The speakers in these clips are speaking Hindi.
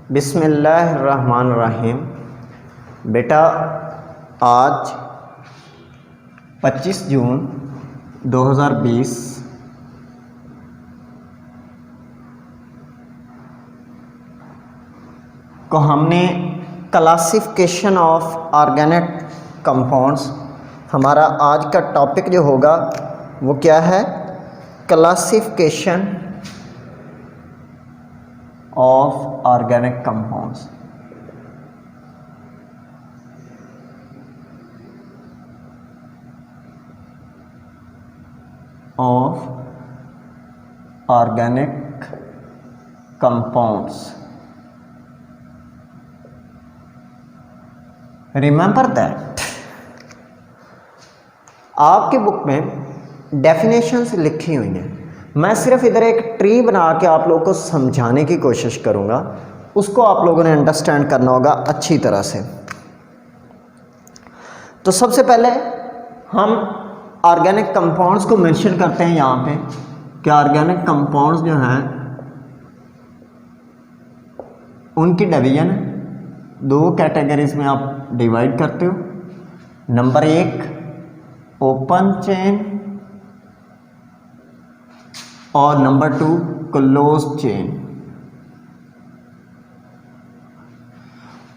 बिस्मिल्लाहिर्रहमानिर्रहीम। बेटा आज 25 जून 2020 को हमने क्लासिफिकेशन ऑफ ऑर्गेनिक कंपाउंड्स, हमारा आज का टॉपिक जो होगा वो क्या है? Classification of organic compounds. Of organic compounds. Remember that आपकी बुक में डेफिनेशंस लिखी हुई हैं। मैं सिर्फ इधर एक ट्री बना के आप लोगों को समझाने की कोशिश करूंगा, उसको आप लोगों ने अंडरस्टैंड करना होगा अच्छी तरह से। तो सबसे पहले हम ऑर्गेनिक कंपाउंड्स को मेंशन करते हैं यहाँ पे कि ऑर्गेनिक कंपाउंड्स जो हैं उनकी डिवीजन दो कैटेगरीज में आप डिवाइड करते हो। नंबर 1 ओपन चेन और number 2 close chain.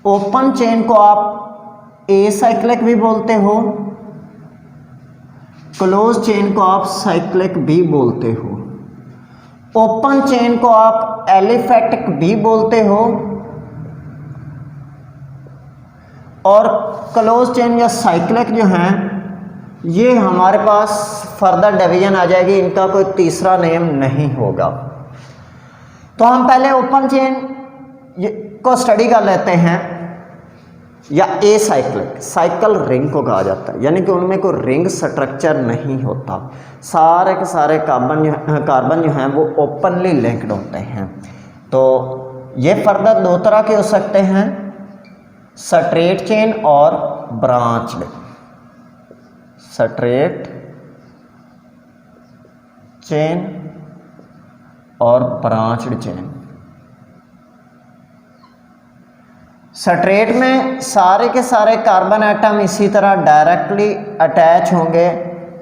Open chain को आप एसाइक्लिक भी बोलते हो, क्लोज चेन को आप साइक्लिक भी बोलते हो। ओपन चेन को आप एलिफैटिक भी बोलते हो और क्लोज चेन या साइक्लिक जो हैं ये हमारे पास फर्दर डिवीजन आ जाएगी, इनका कोई तीसरा नेम नहीं होगा। तो हम पहले ओपन चेन को स्टडी कर लेते हैं, या ए साइक्लिक, साइकिल रिंग को कहा जाता है, यानी कि उनमें कोई रिंग स्ट्रक्चर नहीं होता। सारे के सारे कार्बन जो हैं वो ओपनली लिंक्ड होते हैं। तो ये फर्दर दो तरह के हो सकते हैं, स्ट्रेट चेन और ब्रांच्ड। स्ट्रेट चेन और ब्रांच्ड चेन। स्ट्रेट में सारे के सारे कार्बन एटम इसी तरह डायरेक्टली अटैच होंगे,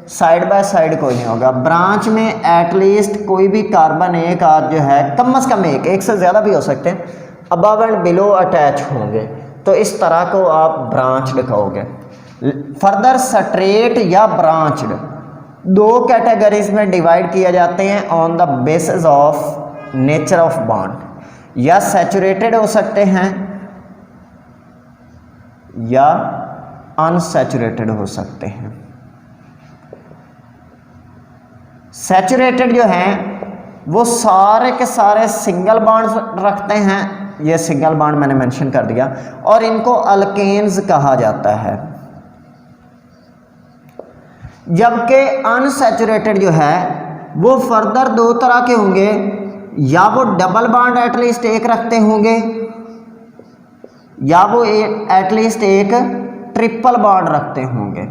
साइड बाय साइड कोई नहीं होगा। ब्रांच में एटलीस्ट कोई भी कार्बन एक आध जो है, कम से कम एक से ज़्यादा भी हो सकते हैं, अबव एंड बिलो अटैच होंगे। तो इस तरह को आप ब्रांच्ड कहोगे। फर्दर स्ट्रेट या ब्रांच्ड दो कैटेगरीज में डिवाइड किया जाते हैं on the basis of nature of bond. या सैचुरेटेड हो सकते हैं या अनसैचुरेटेड हो सकते हैं। सैचुरेटेड जो हैं वो सारे के सारे सिंगल बॉन्ड रखते हैं, ये सिंगल बॉन्ड मैंने मेंशन कर दिया, और इनको अल्केन्स कहा जाता है। जबकि अनसैचुरेटेड जो है वो फर्दर दो तरह के होंगे, या वो डबल बॉन्ड एटलीस्ट एक रखते होंगे या वो एटलीस्ट एक ट्रिपल बॉन्ड रखते होंगे।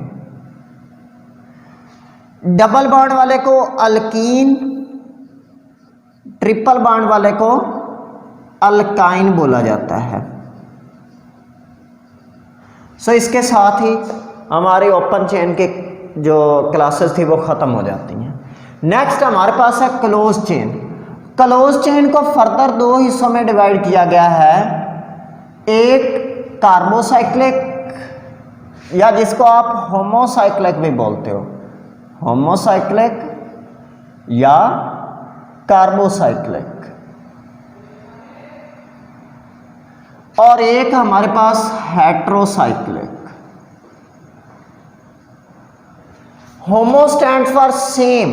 डबल बॉन्ड वाले को अल्कीन, ट्रिपल बॉन्ड वाले को अल्काइन बोला जाता है। सो इसके साथ ही हमारी ओपन चेन के जो क्लासेस थी वो ख़त्म हो जाती हैं। नेक्स्ट हमारे पास है क्लोज चेन। क्लोज चेन को फर्दर दो हिस्सों में डिवाइड किया गया है, एक कार्बोसाइक्लिक या जिसको आप होमोसाइक्लिक भी बोलते हो, होमोसाइक्लिक या कार्बोसाइक्लिक, और एक हमारे पास heterocyclic. Homo stand for same,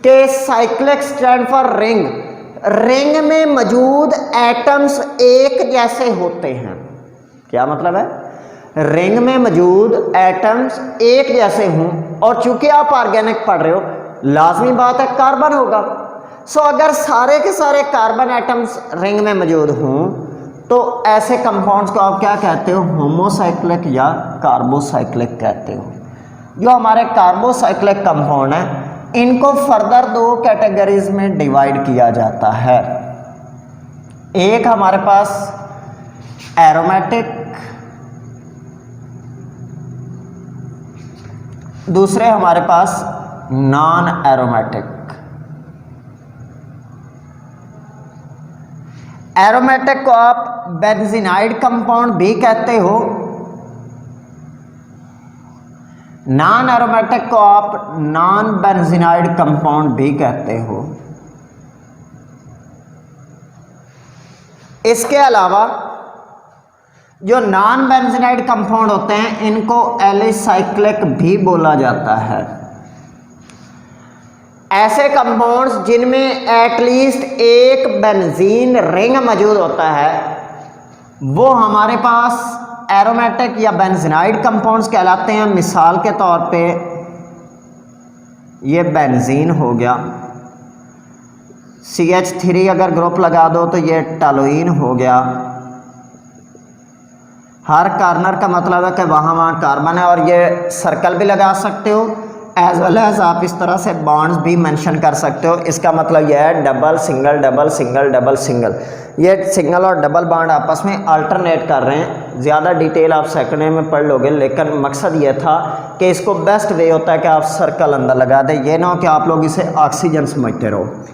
के cyclic stand for ring. Ring में मौजूद एटम्स एक जैसे होते हैं। क्या मतलब है? रिंग में मौजूद एटम्स एक जैसे हों, और चूंकि आप ऑर्गेनिक पढ़ रहे हो लाजमी बात है कार्बन होगा। सो अगर सारे के सारे कार्बन एटम्स रिंग में मौजूद हों तो ऐसे कंपाउंड्स को आप क्या कहते हो? होमोसाइक्लिक या कार्बोसाइक्लिक कहते हो। जो हमारे कार्बोसाइक्लिक कंपाउंड हैं इनको फर्दर दो कैटेगरीज में डिवाइड किया जाता है। एक हमारे पास एरोमेटिक, दूसरे हमारे पास नॉन एरोमेटिक। एरोमेटिक को आप बेंजीनाइड कंपाउंड भी कहते हो, नॉन एरोमेटिक को आप नॉन बेंजीनाइड कंपाउंड भी कहते हो। इसके अलावा जो नॉन बेंजीनाइड कंपाउंड होते हैं इनको एलिसाइक्लिक भी बोला जाता है। ऐसे कंपाउंड्स जिनमें एटलीस्ट एक बेंजीन रिंग मौजूद होता है वो हमारे पास एरोमेटिक या बेंजीनाइड कंपाउंड्स कहलाते हैं। मिसाल के तौर पे ये बेंजीन हो गया, CH3 अगर ग्रुप लगा दो तो ये टॉलुइन हो गया। हर कॉर्नर का मतलब है कि वहाँ कार्बन है, और ये सर्कल भी लगा सकते हो एज वेल एज आप इस तरह से बॉन्ड्स भी मेंशन कर सकते हो। इसका मतलब यह है double single double single double single, ये सिंगल और डबल बॉन्ड आपस में अल्टरनेट कर रहे हैं। ज़्यादा डिटेल आप सेकंड में पढ़ लोगे, लेकिन मकसद ये था कि इसको बेस्ट वे होता है कि आप सर्कल अंदर लगा दें, ये ना हो कि आप लोग इसे ऑक्सीजन समझते रहो।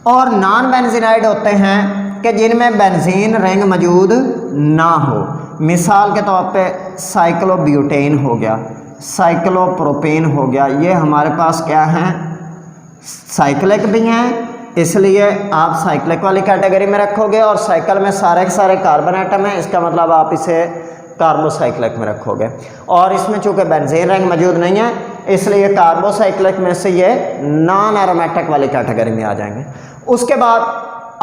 और नॉन बेंजीनाइड होते हैं कि जिनमें बेंजीन रिंग मौजूद ना हो। मिसाल के तौर पे साइक्लोब्यूटेन हो गया, साइक्लोप्रोपेन हो गया, ये हमारे पास क्या हैं, साइक्लिक भी हैं, इसलिए आप साइक्लिक वाली कैटेगरी में रखोगे। और साइकिल में सारे के सारे कार्बन एटम हैं, इसका मतलब आप इसे कार्बोसाइक्लिक में रखोगे। और इसमें चूंकि बेंजीन रिंग मौजूद नहीं है इसलिए कार्बोसाइक्लिक में से ये नॉन एरोमेटिक वाली कैटेगरी में आ जाएंगे। उसके बाद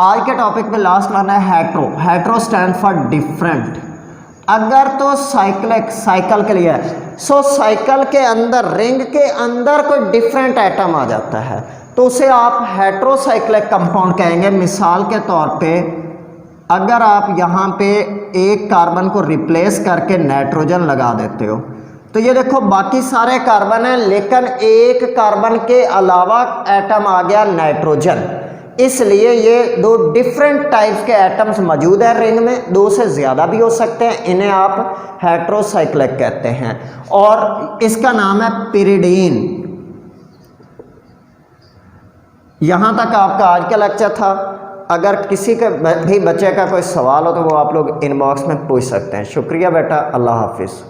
आज के टॉपिक में लास्ट वन है hetero. Hetero stand for different. अगर तो साइक्लिक साइकिल के लिए सो साइकिल के अंदर रिंग के अंदर कोई डिफरेंट एटम आ जाता है तो उसे आप हेट्रोसाइक्लिक कंपाउंड कहेंगे। मिसाल के तौर पे अगर आप यहाँ पे एक कार्बन को रिप्लेस करके नाइट्रोजन लगा देते हो तो ये देखो बाकी सारे कार्बन हैं लेकिन एक कार्बन के अलावा एटम आ गया नाइट्रोजन, इसलिए ये दो डिफरेंट टाइप्स के एटम्स मौजूद हैं रिंग में, दो से ज़्यादा भी हो सकते हैं, इन्हें आप हेट्रोसाइक्लिक कहते हैं। और इसका नाम है पिरिडीन। यहाँ तक आपका आज का लेक्चर था। अगर किसी के भी बच्चे का कोई सवाल हो तो वो आप लोग इनबॉक्स में पूछ सकते हैं। शुक्रिया बेटा, अल्लाह हाफिज़।